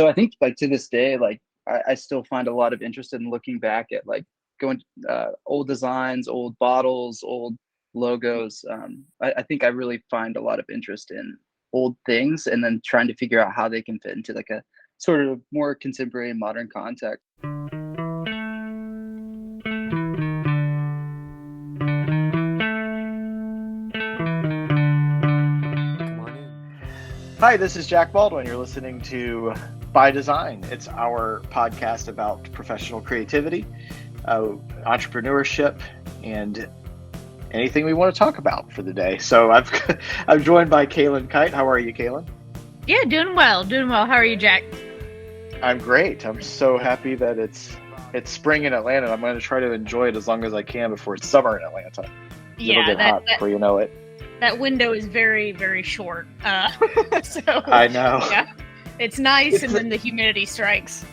So I think like to this day, like I still find a lot of interest in looking back at like going old designs, old bottles, old logos. I think I really find a lot of interest in old things and then trying to figure out how they can fit into like a sort of more contemporary modern context. Come on in. Hi, this is Jack Baldwin. You're listening to By Design. It's our podcast about professional creativity, entrepreneurship, and anything we want to talk about for the day. So I'm joined by Kalyn Kight. How are you, Kalyn? Yeah, doing well, doing well. How are you, Jack? I'm great. I'm so happy that it's spring in Atlanta. I'm going to try to enjoy it as long as I can before it's summer in Atlanta. It'll Yeah, get hot before you know it. that window is very, very short. So I know. yeah, it's nice, It's and then the humidity strikes.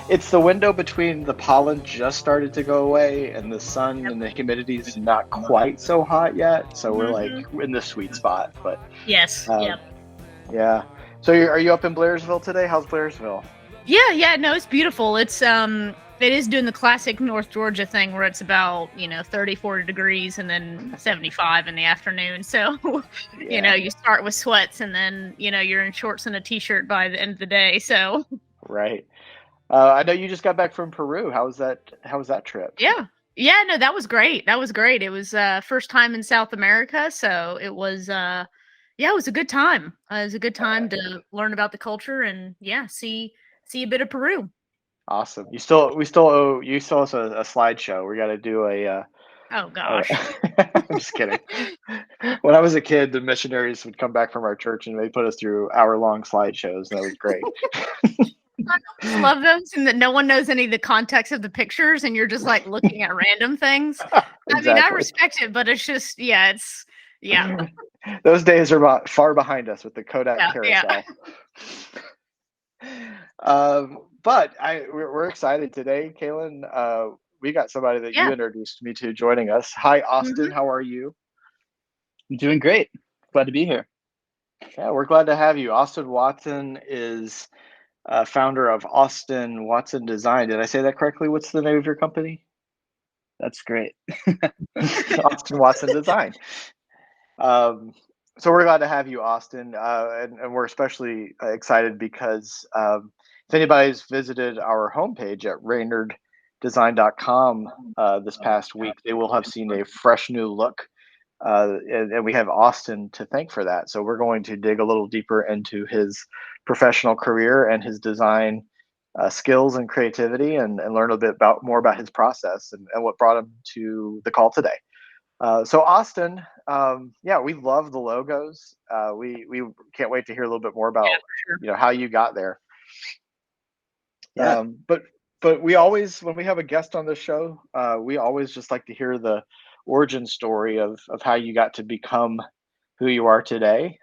It's the window between the pollen just started to go away and the sun Yep. and the humidity is not quite so hot yet. So we're like hmm in the sweet spot. But Yes. um, Yep. yeah. So are you up in Blairsville today? How's Blairsville? Yeah. Yeah. No, it's beautiful. It is doing the classic North Georgia thing where it's about 30, 40 degrees and then 75 in the afternoon. So Yeah, you start with sweats and then you're in shorts and a t-shirt by the end of the day. So right. I know you just got back from Peru. How was that? How was that trip? yeah. Yeah, no, that was great. That was great. It was first time in South America, so it was yeah, it was a good time. It was a good time to learn about the culture and yeah, see a bit of Peru. Awesome. We still owe you still us a slideshow. We got to do Oh a gosh. I'm just kidding. When I was a kid, the missionaries would come back from our church and they put us through hour-long slideshows, and that was great. I always love those and that no one knows any of the context of the pictures and you're just like looking at random things. I mean, I Exactly. respect it, but it's just yeah, Those days are far behind us with the Kodak yeah. carousel. But we're excited today, Kalyn. We got somebody that you Yeah. introduced me to joining us. Hi, Austin. hmm How are you? I'm doing great. Glad to be here. Yeah, we're glad to have you. Austin Watson is founder of Austin Watson Design. Did I say that correctly? What's the name of your company? That's great. Austin Watson Design. Um, so we're glad to have you, Austin, and we're especially excited because if anybody's visited our homepage at reynarddesign.com this past week, they will have seen a fresh new look, and we have Austin to thank for that. So we're going to dig a little deeper into his professional career and his design skills and creativity, and learn a bit more about his process and what brought him to the call today. So Austin, yeah, we love the logos. We can't wait to hear a little bit more Yeah, about for sure. how you got there. Yeah, But we always, when we have a guest on the show, we always just like to hear the origin story of how you got to become who you are today.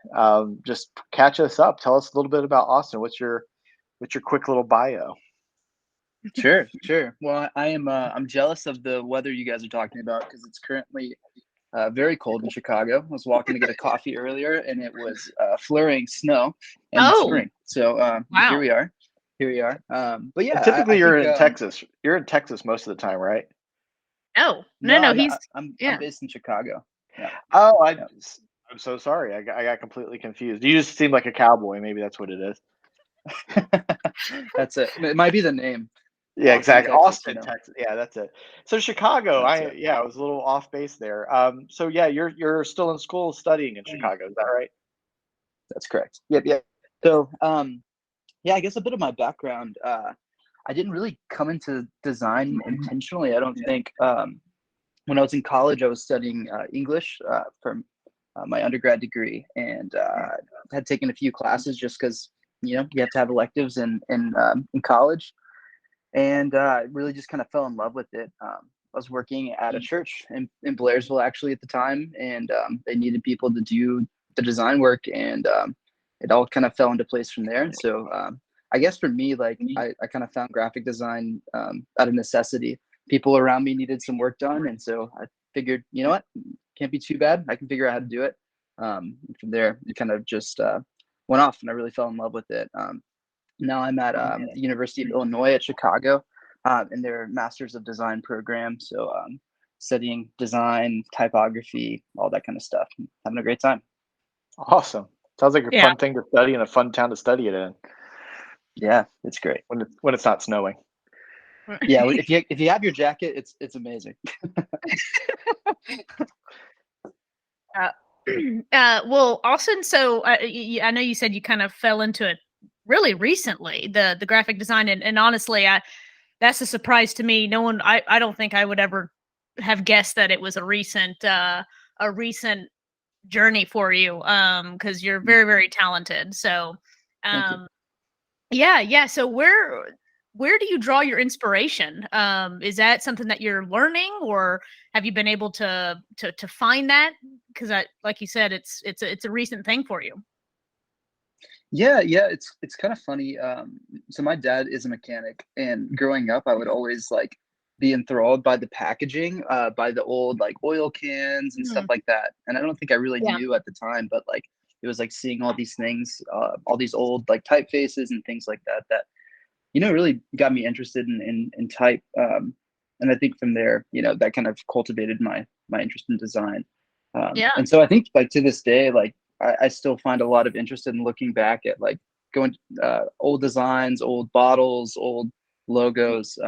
Just catch us up. Tell us a little bit about Austin. What's your quick little bio? sure, sure. Well, I'm jealous of the weather you guys are talking about because it's currently very cold in Chicago. I was walking to get a coffee earlier, and it was flurrying snow and Oh, spring. So here wow. we are. Here we are. But And yeah, I typically, you're think in Texas. You're in Texas most of the time, right? No, no, no, no. no, He's I'm yeah. based in Chicago. Yeah, Oh, yeah. I'm so sorry. I got completely confused. You just seem like a cowboy. Maybe that's what it is. That's it. It might be the name, Yeah, Austin, exactly. Texas. Austin, Texas. Yeah, that's it. So Chicago, That's it. I was a little off base there. So yeah, you're still in school studying in Chicago. Is that right? That's correct. Yep, yep. So yeah, I guess a bit of my background. I didn't really come into design intentionally. I don't think. When I was in college, I was studying English for my undergrad degree, and had taken a few classes just because you have to have electives in college, and really just kind of fell in love with it. I was working at a church in Blairsville actually at the time, and they needed people to do the design work, and it all kind of fell into place from there. So I guess for me, like I kind of found graphic design out of necessity. People around me needed some work done, and so I figured, you know what, can't be too bad. I can figure out how to do it. From there, it kind of just went off, and I really fell in love with it. Now I'm at the University of Illinois at Chicago, in their Masters of Design program. So studying design, typography, all that kind of stuff. Having a great time. Awesome. Sounds like a Yeah. fun thing to study and a fun town to study it in Yeah, it's great. when it's not snowing. Yeah, if you have your jacket, it's amazing. Well, Austin, so I know you said you kind of fell into it really recently, the graphic design, and honestly, that's a surprise to me. No one, I don't think I would ever have guessed that it was a recent journey for you, because you're very, very talented. So, Thank you. yeah. So where do you draw your inspiration? Is that something that you're learning, or have you been able to find that? Because like you said, it's a recent thing for you. Yeah, it's kind of funny. So my dad is a mechanic, and growing up, I would always like be enthralled by the packaging, by the old like oil cans and stuff Mhm. like that. And I don't think I really Yeah. knew at the time, but like it was like seeing all these things, all these old like typefaces and things like that, that really got me interested in type. And I think from there, that kind of cultivated my interest in design. Yeah. And so I think like to this day, like I still find a lot of interest in looking back at like going old designs, old bottles, old logos.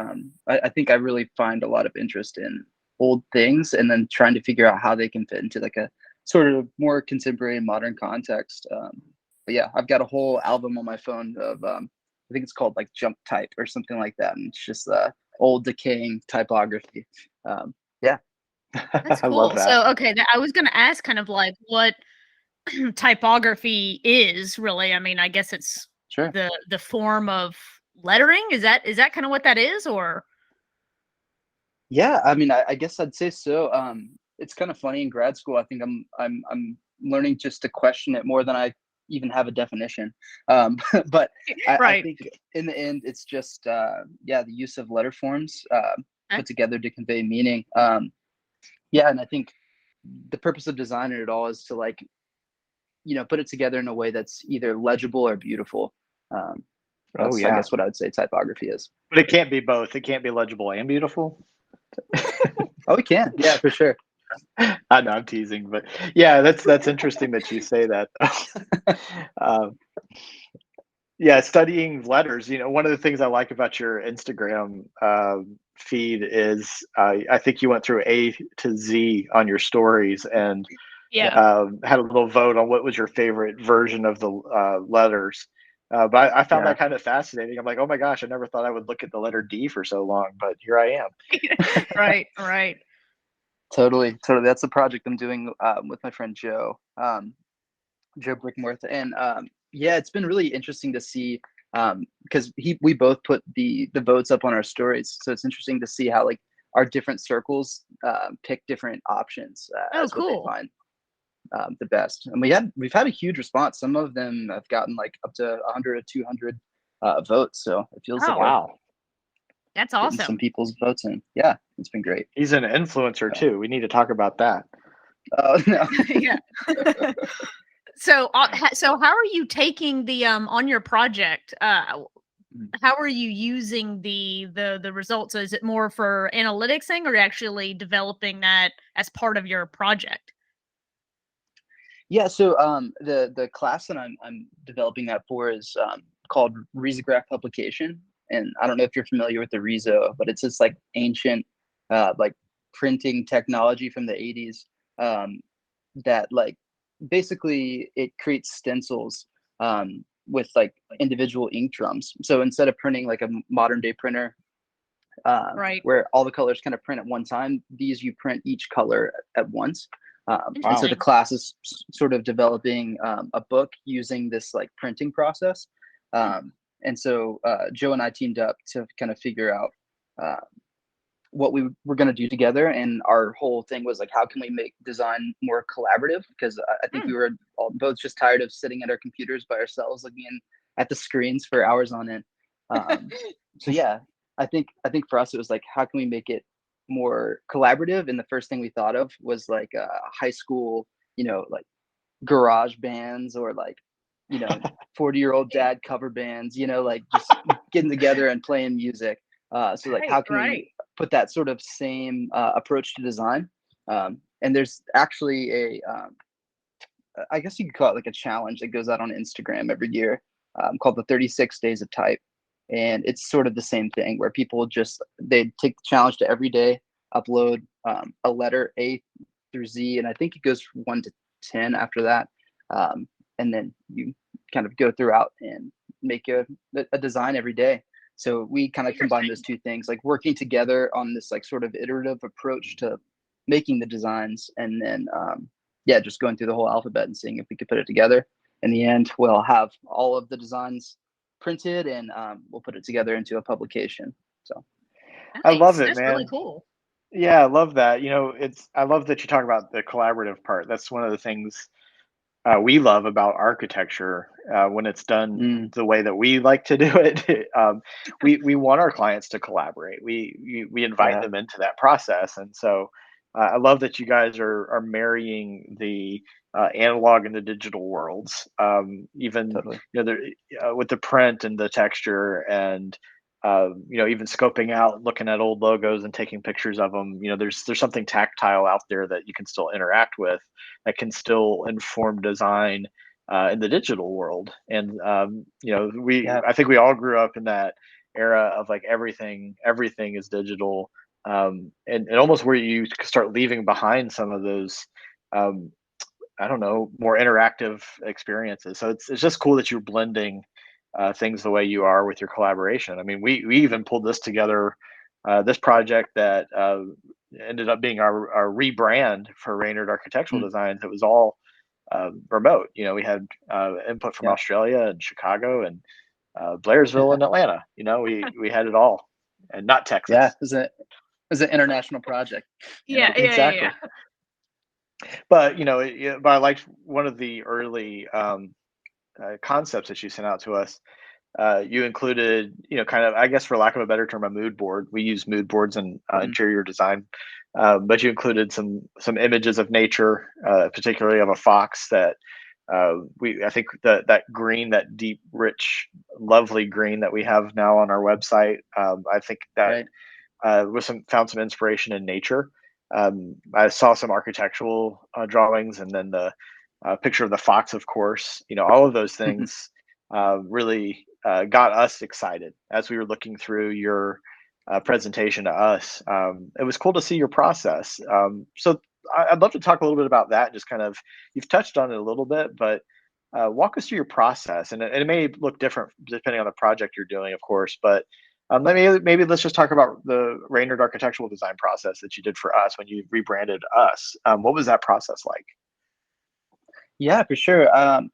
I think I really find a lot of interest in old things and then trying to figure out how they can fit into like a sort of more contemporary modern context. But yeah, I've got a whole album on my phone of I think it's called like junk type or something like that, and it's just old decaying typography. Yeah. That's I love cool. that. So, okay, I was going to ask kind of like what typography is really. I mean, I guess it's Sure. the form of lettering. Is that kind of what that is, or? Yeah, I mean, I guess I'd say so. It's kind of funny in grad school. I think I'm learning just to question it more than I even have a definition. But I Right. think in the end, it's just the use of letter forms Okay. put together to convey meaning. Yeah, and I think the purpose of designing it all is to like put it together in a way that's either legible or beautiful. Um, Oh that's I yeah, guess what I would say typography is. but it can't be both. It can't be legible and beautiful. Oh, we can. Yeah, for sure. I know I'm teasing, but yeah, that's interesting that you say that. um, yeah, studying letters. One of the things I like about your Instagram feed is I think you went through A to Z on your stories and Yeah. had a little vote on what was your favorite version of the letters. But I found Yeah. that kind of fascinating. I'm like, oh my gosh, I never thought I would look at the letter D for so long, but here I am. Right. Totally. That's the project I'm doing with my friend Joe, Joe Brickworth, and yeah, it's been really interesting to see because we both put the votes up on our stories, so it's interesting to see how like our different circles pick different options Oh, as what they cool. find the best, and we've had a huge response. Some of them have gotten like up to 100 or 200 votes, so it feels like Oh, I'm Wow. that's getting some awesome. people's votes in. Yeah, it's been great. He's an influencer So, too. We need to talk about that. no. Yeah. So how are you taking the on your project? How are you using the results? Is it more for analytics thing, or actually developing that as part of your project? Yeah, so the class that I'm developing that for is called Risograph Publication, and I don't know if you're familiar with the Riso, but it's this like ancient like printing technology from the 80s that like basically it creates stencils with like individual ink drums. So instead of printing like a modern day printer Right. where all the colors kind of print at one time, these you print each color at once. And so the Interesting. class is sort of developing a book using this like printing process. And so Joe and I teamed up to kind of figure out uh, what we were going to do together. And our whole thing was like, how can we make design more collaborative? Because I think we were both just tired of sitting at our computers by ourselves, looking at the screens for hours on end. So yeah, I think for us it was like, how can we make it more collaborative? And the first thing we thought of was like high school, like garage bands or like 40-year-old dad cover bands, like just getting together and playing music. So like, how can we put that sort of same approach to design? And there's actually I guess you could call it like a challenge that goes out on Instagram every year, called the 36 Days of Type. And it's sort of the same thing where people they take the challenge to every day upload a letter A through Z, and I think it goes from 1 to 10 after that. And then you kind of go throughout and make a design every day. So we kind of combine those two things, like working together on this like sort of iterative approach to making the designs, and then just going through the whole alphabet and seeing if we could put it together. In the end, we'll have all of the designs printed, and we'll put it together into a publication. So nice. I love it, That's man. really cool. Yeah, I love that. I love that you talk about the collaborative part. That's one of the things we love about architecture when it's done the way that we like to do it. We want our clients to collaborate. We invite them into that process, and so I love that you guys are marrying the analog and the digital worlds. Even totally. with the print and the texture, and even scoping out, looking at old logos and taking pictures of them. There's something tactile out there that you can still interact with, that can still inform design in the digital world. And I think we all grew up in that era of like everything is digital, and almost where you start leaving behind some of those I don't know, more interactive experiences. So it's just cool that you're blending things the way you are with your collaboration. I mean, we even pulled this together, this project that ended up being our rebrand for Reynard Architectural Designs. It was all remote. We had input from Australia and Chicago and Blairsville and Atlanta. We had it all, and not Texas. Yeah, it was an international project. Exactly. But but I liked one of the early concepts that you sent out to us. You included, kind of, I guess, for lack of a better term, a mood board. We use mood boards in interior design, but you included some images of nature, particularly of a fox that I think that green, that deep, rich, lovely green that we have now on our website. I think that found some inspiration in nature. I saw some architectural drawings, and then the picture of the fox, of course. All of those things really got us excited as we were looking through your presentation to us. It was cool to see your process. So I'd love to talk a little bit about that. Just kind of, you've touched on it a little bit, but walk us through your process. And it may look different depending on the project you're doing, of course, but maybe let's just talk about the Reynard architectural design process that you did for us when you rebranded us. What was that process like? Yeah, for sure. I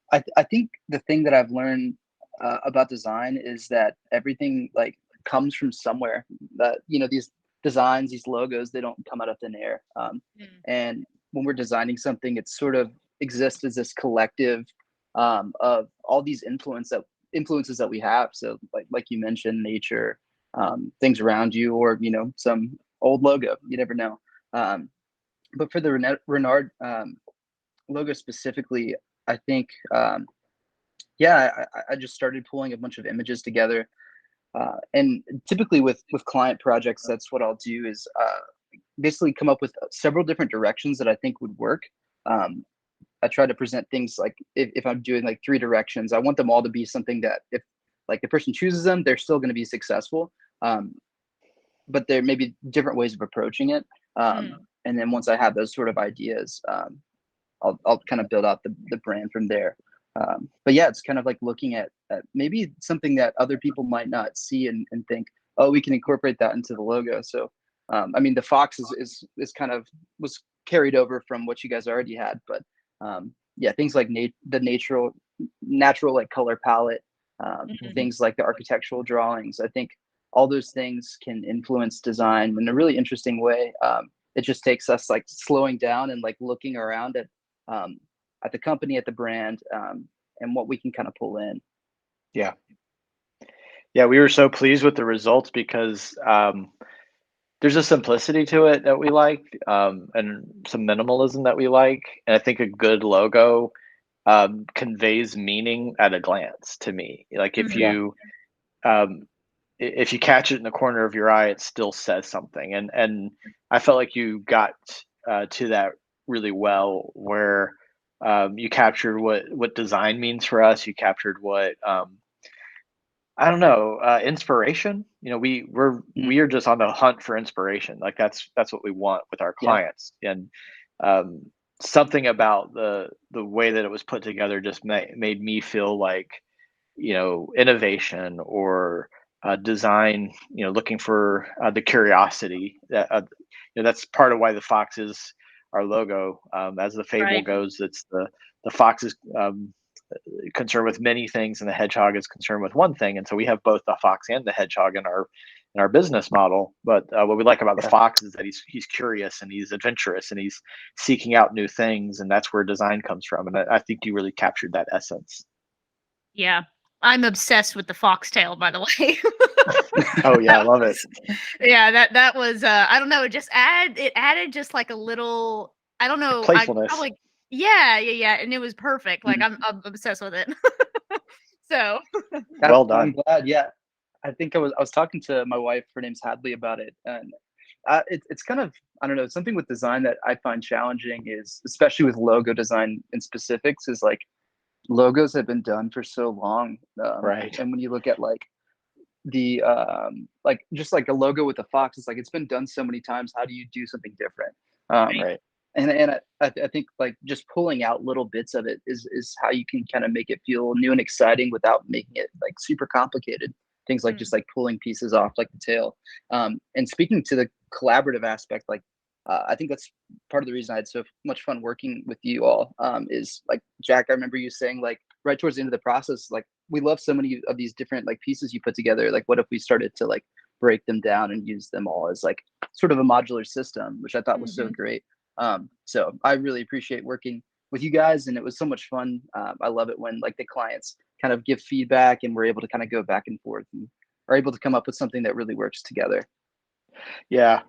think the thing that I've learned about design is that everything like comes from somewhere. That these designs, these logos, they don't come out of thin air. And when we're designing something, it sort of exists as this collective of all these influences that we have. So like you mentioned, nature, things around you, or some old logo. You never know. But for the Reynard logo specifically, I think I just started pulling a bunch of images together, and typically with client projects, that's what I'll do is basically come up with several different directions that I think would work. I try to present things like, if I'm doing like 3 directions, I want them all to be something that if like the person chooses them, they're still going to be successful, but there may be different ways of approaching it. And then once I have those sort of ideas, I'll kind of build out the brand from there. But yeah, it's kind of like looking at maybe something that other people might not see and think, oh, we can incorporate that into the logo. So, I mean, the fox is kind of was carried over from what you guys already had, but yeah, things like the natural like color palette, things like the architectural drawings. I think all those things can influence design in a really interesting way. It just takes us like slowing down and like looking around at the company, at the brand, and what we can kind of pull in. Yeah, we were so pleased with the results because there's a simplicity to it that we like, and some minimalism that we like. And I think a good logo conveys meaning at a glance to me. Like Mhm. if you catch it in the corner of your eye, it still says something. And I felt like you got to that really well, where you captured what design means for us. You captured what I don't know, inspiration. You know, we are just on the hunt for inspiration. Like that's what we want with our Yeah. clients. And um, something about the way that it was put together just made me feel like, you know, innovation or design. You know, looking for the curiosity. You know, that's part of why the fox is our logo. As the fable Right. goes, it's the fox is concerned with many things and the hedgehog is concerned with one thing, and so we have both the fox and the hedgehog in our business model. But what we like about the Yeah. fox is that he's curious and he's adventurous and he's seeking out new things, and that's where design comes from. And I think you really captured that essence. Yeah. I'm obsessed with the foxtail, by the way. Oh yeah, I That love it. was, yeah, that was I don't know, it added just like a little, I don't know, I Playfulness. probably, yeah, and it was perfect. Like Mhm. I'm obsessed with it. So, Well I'm done. glad. Yeah, I think I was talking to my wife. Her name's Hadley about it, and it's kind of, I don't know, something with design that I find challenging is, especially with logo design in specifics, is like logos have been done for so long, Right. and when you look at like just like a logo with a fox, it's like it's been done so many times. How do you do something different? Um, right. Right. and I think like just pulling out little bits of it is how you can kind of make it feel new and exciting without making it like super complicated. Things like Mm. just like pulling pieces off like the tail. And speaking to the collaborative aspect, like I think that's part of the reason I had so much fun working with you all. Is like Jack, I remember you saying like right towards the end of the process, like we love so many of these different like pieces you put together. Like what if we started to like break them down and use them all as like sort of a modular system, which I thought was so Mhm. great. So I really appreciate working with you guys, and it was so much fun. I love it when like the clients kind of give feedback, and we're able to kind of go back and forth and are able to come up with something that really works together. Yeah.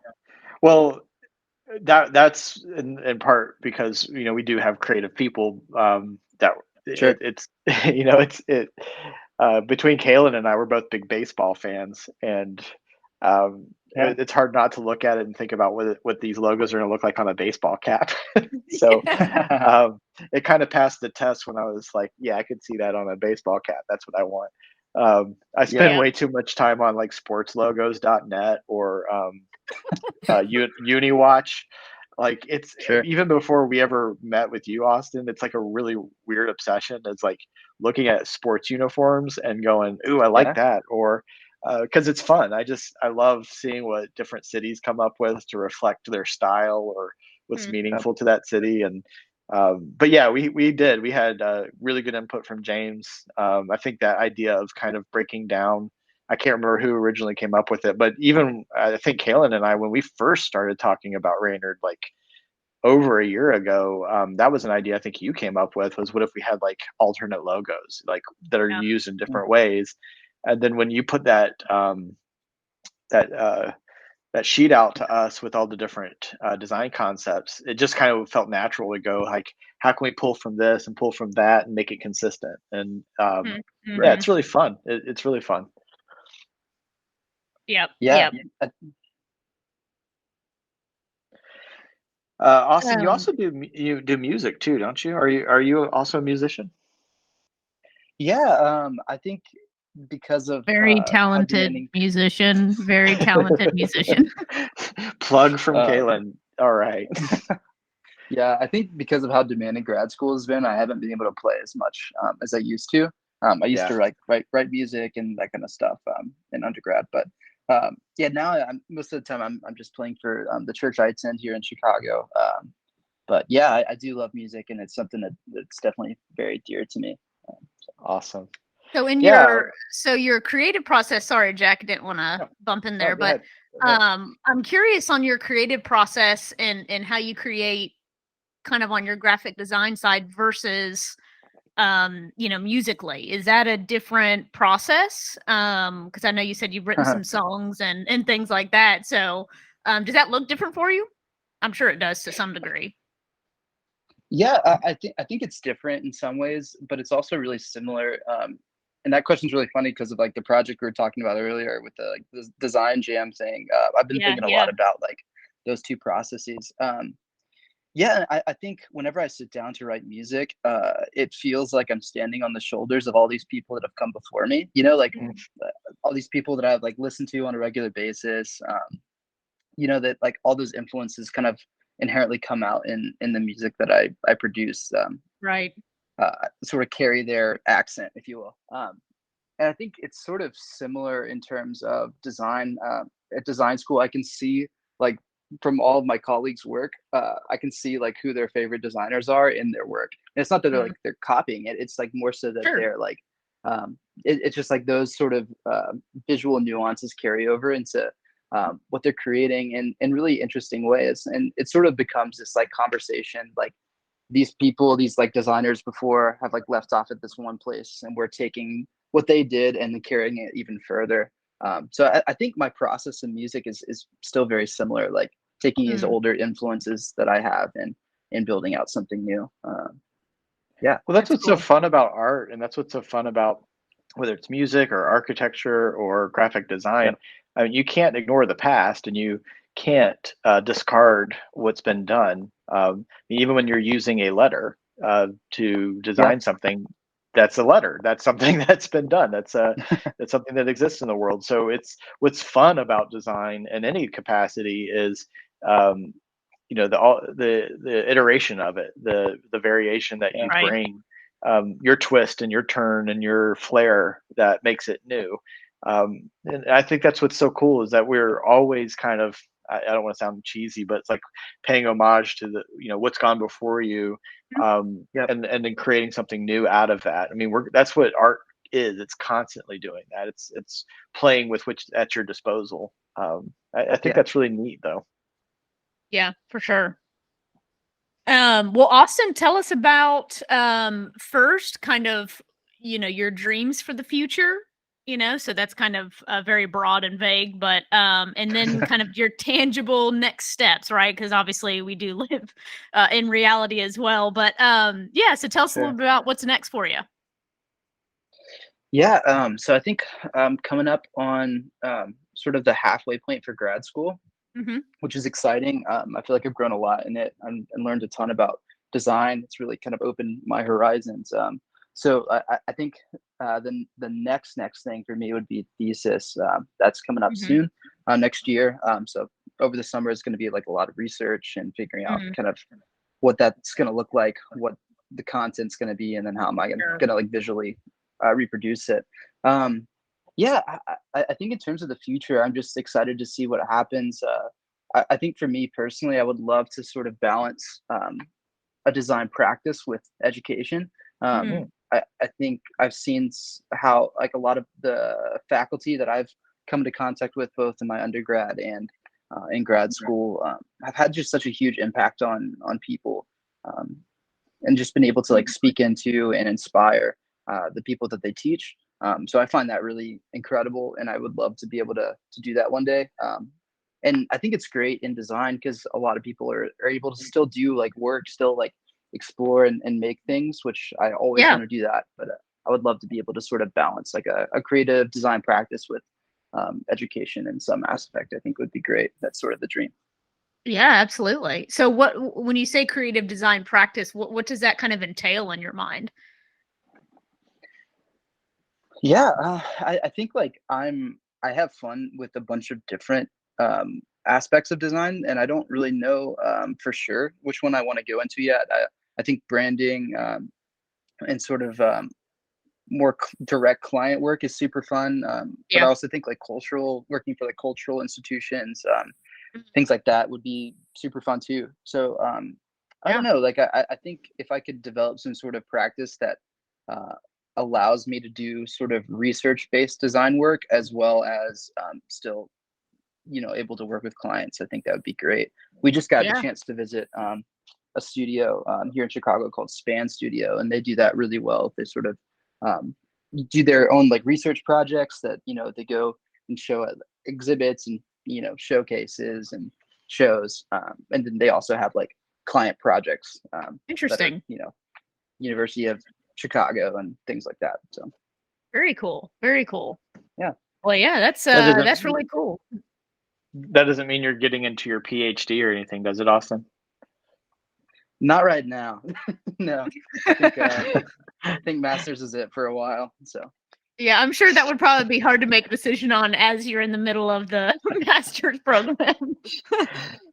Well, that's in part because, you know, we do have creative people, that Sure. it's you know, it between Kalyn and I, we're both big baseball fans, and Yeah. it's hard not to look at it and think about what these logos are going to look like on a baseball cap. So it kind of passed the test when I was like, yeah, I could see that on a baseball cap. That's what I want. I spend Yeah. Yeah. way too much time on like sportslogos.net or UniWatch. Like it's Sure. even before we ever met with you, Austin. It's like a really weird obsession. It's like looking at sports uniforms and going, "Ooh, I like Yeah. that," or because it's fun. I love seeing what different cities come up with to reflect their style or what's Mm. meaningful to that city. And but yeah, we had really good input from James. I think that idea of kind of breaking down, I can't remember who originally came up with it, but even I think Kalyn and I, when we first started talking about Reynard, like over a year ago, that was an idea I think you came up with. Was what if we had like alternate logos, like that are Yeah. used in different ways? And then when you put that that sheet out to us with all the different design concepts, it just kind of felt natural to go like, how can we pull from this and pull from that and make it consistent? And Mhm. yeah, Mhm. it's really fun. It's really fun. Yep. Yeah. Yep. Austin, you Um, also you do music too, don't you? Are you also a musician? Yeah. I think because of very how talented demanding. musician, very talented musician. Plug from uh, Kalyn. All right. Yeah, I think because of how demanding grad school has been, I haven't been able to play as much as I used to. I used Yeah. to write music and that kind of stuff in undergrad, but yeah, now I'm most of the time I'm just playing for the church I attend here in Chicago. But yeah, I do love music, and it's something that's definitely very dear to me. Awesome. So Yeah. your creative process, sorry, Jack, I didn't want to No, bump in no, there, go but ahead. Go ahead. I'm curious on your creative process and how you create kind of on your graphic design side versus musically. Is that a different process? Because I know you said you've written some songs and things like that. So does that look different for you? I'm sure it does to some degree. Yeah, I think it's different in some ways, but it's also really similar. And that question's really funny because of like the project we were talking about earlier with the like the design jam thing. I've been Yeah, thinking a yeah. lot about like those two processes. Yeah, I think whenever I sit down to write music, it feels like I'm standing on the shoulders of all these people that have come before me. Like Mm. all these people that I've like listened to on a regular basis. That like all those influences kind of inherently come out in the music that I produce. Right. Sort of carry their accent, if you will. And I think it's sort of similar in terms of design. At design school, I can see like from all of my colleagues' work, I can see like who their favorite designers are in their work. And it's not that Mm. they're copying it. It's like more so that Sure. they're like, it's just like those sort of visual nuances carry over into what they're creating in really interesting ways. And it sort of becomes this like conversation, like these people, these like designers before have like left off at this one place, and we're taking what they did and then carrying it even further. So I think my process in music is still very similar, like taking these Mm. older influences that I have and building out something new. Yeah. Well, that's That's what's so cool. fun about art, and that's what's so fun about whether it's music or architecture or graphic design. Yep. I mean, you can't ignore the past, and you can't discard what's been done. Even when you're using a letter to Yeah. design something, that's a letter. That's something that's been done. That's something that exists in the world. So it's what's fun about design in any capacity is um, the iteration of it, the variation that Yeah. you Right. bring, your twist and your turn and your flair that makes it new. And I think that's what's so cool is that we're always kind of, I don't want to sound cheesy, but it's like paying homage to the what's gone before you, Mhm. Yep. and then creating something new out of that. I mean, that's what art is. It's constantly doing that. It's playing with which at your disposal. I think Yeah. that's really neat, though. Yeah, for sure. Well, Austin, tell us about first kind of, your dreams for the future, so that's kind of very broad and vague, but and then kind of your tangible next steps, right? Because obviously we do live in reality as well. But yeah, so tell us a little Sure. bit about what's next for you. Yeah. So I think coming up on sort of the halfway point for grad school, Hmm. which is exciting. I feel like I've grown a lot in it and learned a ton about design. It's really kind of opened my horizons. So I think the next thing for me would be thesis. That's coming up Hmm. soon, next year. So over the summer is going to be like a lot of research and figuring out Hmm. kind of what that's going to look like, what the content's going to be, and then how am I going Sure. to like visually reproduce it. Um, yeah, I think in terms of the future, I'm just excited to see what happens. I think for me personally, I would love to sort of balance a design practice with education. Hmm. Mm. I think I've seen how like a lot of the faculty that I've come into contact with both in my undergrad and in grad school have had just such a huge impact on people, um, and just been able to like speak into and inspire the people that they teach. So I find that really incredible, and I would love to be able to do that one day. And I think it's great in design because a lot of people are able to still do like work, still like explore and make things, which I always Yeah. want to do that. But I would love to be able to sort of balance like a creative design practice with education in some aspect. I think would be great. That's sort of the dream. Yeah, absolutely. So when you say creative design practice, what does that kind of entail in your mind? Yeah, I think like I have fun with a bunch of different aspects of design, and I don't really know for sure which one I want to go into yet. I think branding and sort of more direct client work is super fun, but I Yeah. also think like working for like cultural institutions, Mhm. things like that would be super fun too. So I don't Yeah. know. Like I think if I could develop some sort of practice that uh, allows me to do sort of research-based design work as well as still, able to work with clients, I think that would be great. We just got the Yeah. chance to visit a studio here in Chicago called Span Studio, and they do that really well. They sort of um, do their own like research projects that they go and show at exhibits and showcases and shows, and then they also have like client projects. Interesting. That are, you know, University of Chicago and things like that. So very cool. Very cool. Yeah. Well, yeah, that's really cool. That doesn't mean you're getting into your PhD or anything, does it, Austin? Not right now. No. I think master's is it for a while. So yeah, I'm sure that would probably be hard to make a decision on as you're in the middle of the master's program.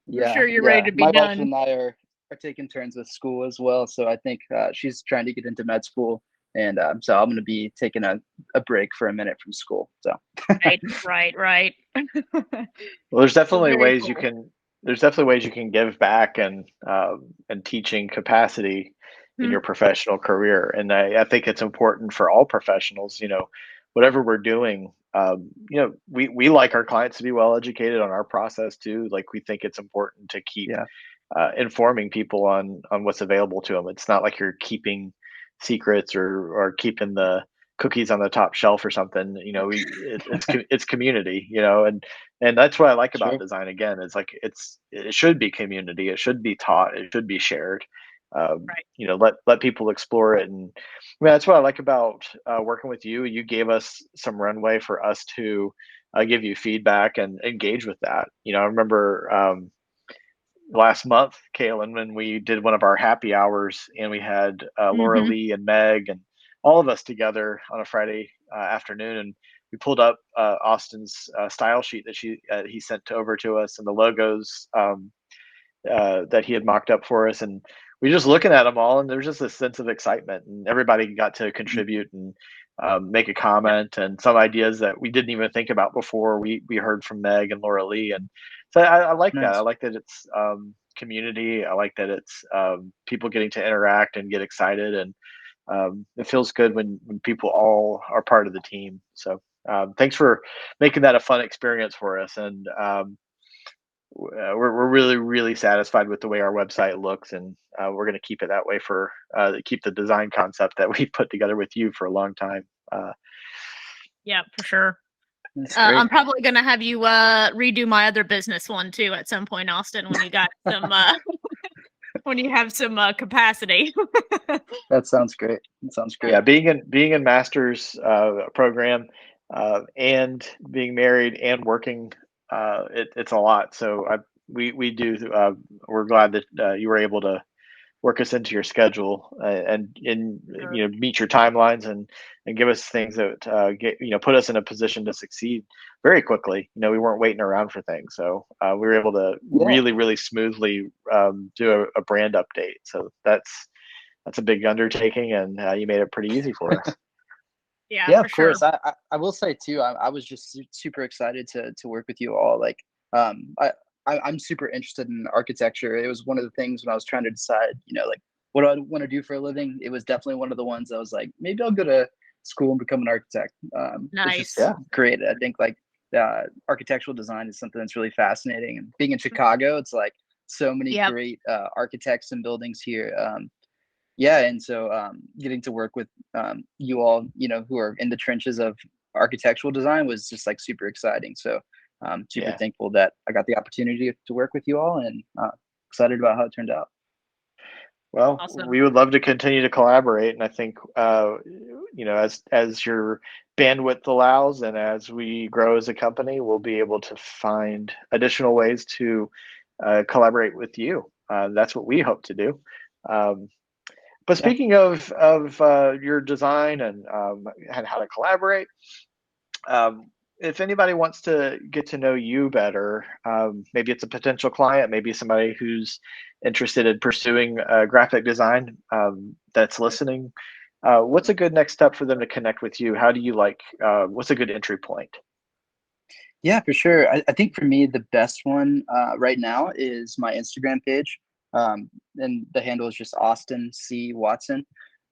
yeah, sure you're ready to be my done. wife and I are taking turns with school as well. So I think she's trying to get into med school, and so I'm going to be taking a break for a minute from school. So right. Well, there's definitely ways cool. you can give back and teaching capacity in your professional career. And I think it's important for all professionals, you know, whatever we're doing, you know, we like our clients to be well educated on our process too. Like, we think it's important to keep informing people on what's available to them. It's not like you're keeping secrets or keeping the cookies on the top shelf or something. You know, it's community, you know, and that's what I like about design. Again, it's like it should be community. It should be taught. It should be shared. You know, let people explore it. And I mean, that's what I like about working with you. You gave us some runway for us to give you feedback and engage with that. You know, I remember last month, Kalyn, when we did one of our happy hours, and we had Laura Lee and Meg and all of us together on a Friday afternoon, and we pulled up Austin's style sheet that he sent over to us, and the logos that he had mocked up for us, and we just looking at them all, and there's just a sense of excitement, and everybody got to contribute and make a comment, and some ideas that we didn't even think about before we heard from Meg and Laura Lee. And so I like that. I like that it's community. I like that it's people getting to interact and get excited, and it feels good when people all are part of the team. So thanks for making that a fun experience for us. And we're really, really satisfied with the way our website looks, and we're going to keep it that way for keep the design concept that we put together with you for a long time. Yeah, for sure. I'm probably going to have you redo my other business one too at some point, Austin, when you got some when you have some capacity. That sounds great. Yeah, being in master's program and being married and working, it's a lot. So we do. We're glad that you were able to work us into your schedule and you know, meet your timelines and give us things that put us in a position to succeed very quickly. You know, we weren't waiting around for things, so we were able to really smoothly do a brand update. So that's a big undertaking, and you made it pretty easy for us. Yeah, of course. I will say too, I was just super excited to work with you all. Like, I'm super interested in architecture. It was one of the things when I was trying to decide, you know, like what do I want to do for a living. It was definitely one of the ones I was like, maybe I'll go to school and become an architect. Nice. It's just great. I think like architectural design is something that's really fascinating. And being in Chicago, it's like so many great architects and buildings here. And so getting to work with you all, you know, who are in the trenches of architectural design was just like super exciting. So I'm super thankful that I got the opportunity to work with you all, and excited about how it turned out. Well, awesome. We would love to continue to collaborate, and I think you know, as your bandwidth allows, and as we grow as a company, we'll be able to find additional ways to collaborate with you. That's what we hope to do. But speaking of your design and how to collaborate, if anybody wants to get to know you better, maybe it's a potential client, maybe somebody who's interested in pursuing graphic design that's listening, what's a good next step for them to connect with you? How do you what's a good entry point? Yeah, for sure. I think for me, the best one right now is my Instagram page. And the handle is just Austin C. Watson.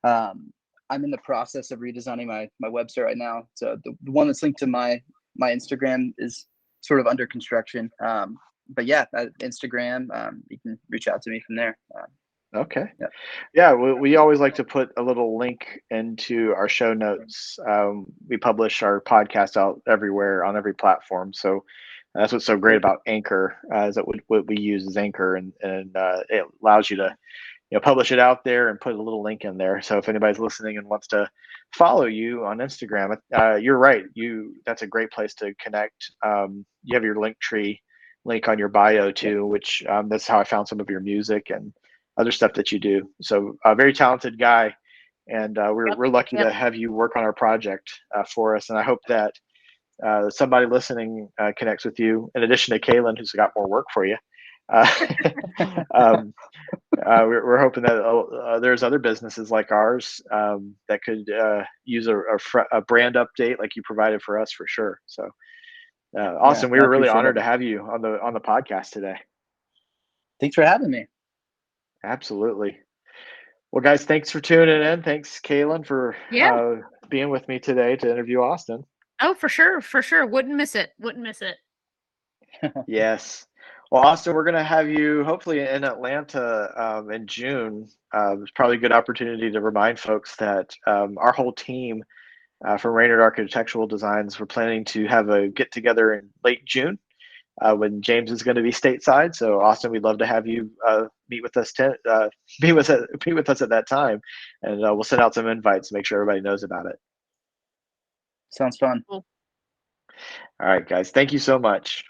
I'm in the process of redesigning my website right now. So the one that's linked to my Instagram is sort of under construction. But yeah, Instagram, you can reach out to me from there. Okay. Yeah, we always like to put a little link into our show notes. We publish our podcast out everywhere on every platform. So That's what's so great about Anchor, is that what we use is Anchor, and it allows you to publish it out there and put a little link in there. So if anybody's listening and wants to follow you on Instagram, you're right. That's a great place to connect. You have your link tree link on your bio too, which that's how I found some of your music and other stuff that you do. So a very talented guy, and we're lucky to have you work on our project for us. And I hope that somebody listening connects with you, in addition to Kalyn, who's got more work for you. We're hoping that there's other businesses like ours that could use a brand update like you provided for us, for sure. So, Austin, we were really honored to have you on the podcast today. Thanks for having me. Absolutely. Well, guys, thanks for tuning in. Thanks, Kalyn, for being with me today to interview Austin. Oh, for sure. Wouldn't miss it. Yes. Well, Austin, we're going to have you hopefully in Atlanta in June. It's probably a good opportunity to remind folks that our whole team from Reynard Architectural Designs, we're planning to have a get together in late June when James is going to be stateside. So, Austin, we'd love to have you meet with us be with us at that time, and we'll send out some invites to make sure everybody knows about it. Sounds fun. Cool. All right, guys. Thank you so much.